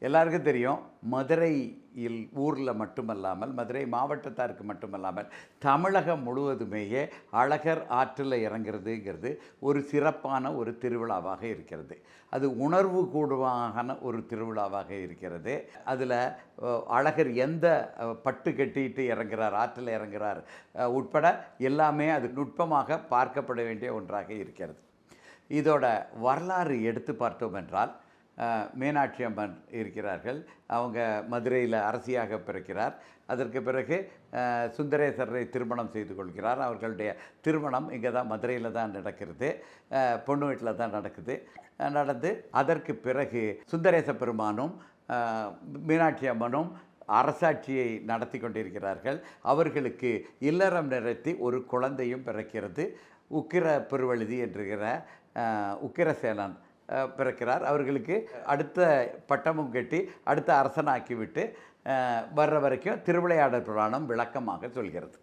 எல்லாருக்கும் தெரியும் மதுரையில் ஊரில் மட்டுமல்லாமல் மதுரை மாவட்டத்தாருக்கு மட்டுமல்லாமல் தமிழகம் முழுவதுமேயே அழகர் ஆற்றில் இறங்குறதுங்கிறது ஒரு சிறப்பான ஒரு திருவிழாவாக இருக்கிறது. அது உணர்வு கூடுவான ஒரு திருவிழாவாக இருக்கிறது. அதில் அழகர் எந்த பட்டு கட்டிட்டு இறங்குறார், ஆற்றில் இறங்குறார் உட்பட எல்லாமே அது நுட்பமாக பார்க்கப்பட வேண்டிய ஒன்றாக இருக்கிறது. இதோட வரலாறு எடுத்து பார்த்தோம் என்றால், மீனாட்சி அம்மன் இருக்கிறார்கள். அவங்க மதுரையில் அரசியாக பிறக்கிறார். அதற்கு பிறகு சுந்தரேசரை திருமணம் செய்து கொள்கிறார். அவர்களுடைய திருமணம் இங்கே தான் மதுரையில் தான் நடக்கிறது, பொண்ணு வீட்டில் தான் நடந்து அதற்கு பிறகு சுந்தரேச பெருமானும் மீனாட்சி அம்மனும் அரசாட்சியை நடத்தி கொண்டிருக்கிறார்கள். அவர்களுக்கு இல்லறம் நிறைத்தி ஒரு குழந்தையும் பிறக்கிறது. உக்கிர பெருவழுதி என்கிற உக்கிரசேனன் பிறக்கிறார். அவர்களுக்கு அடுத்த பட்டமும் கட்டி அடுத்த அரசனாக்கிவிட்டு வர்ற வரைக்கும் திருவிளையாடல் புராணம் விளக்கமாக சொல்கிறது.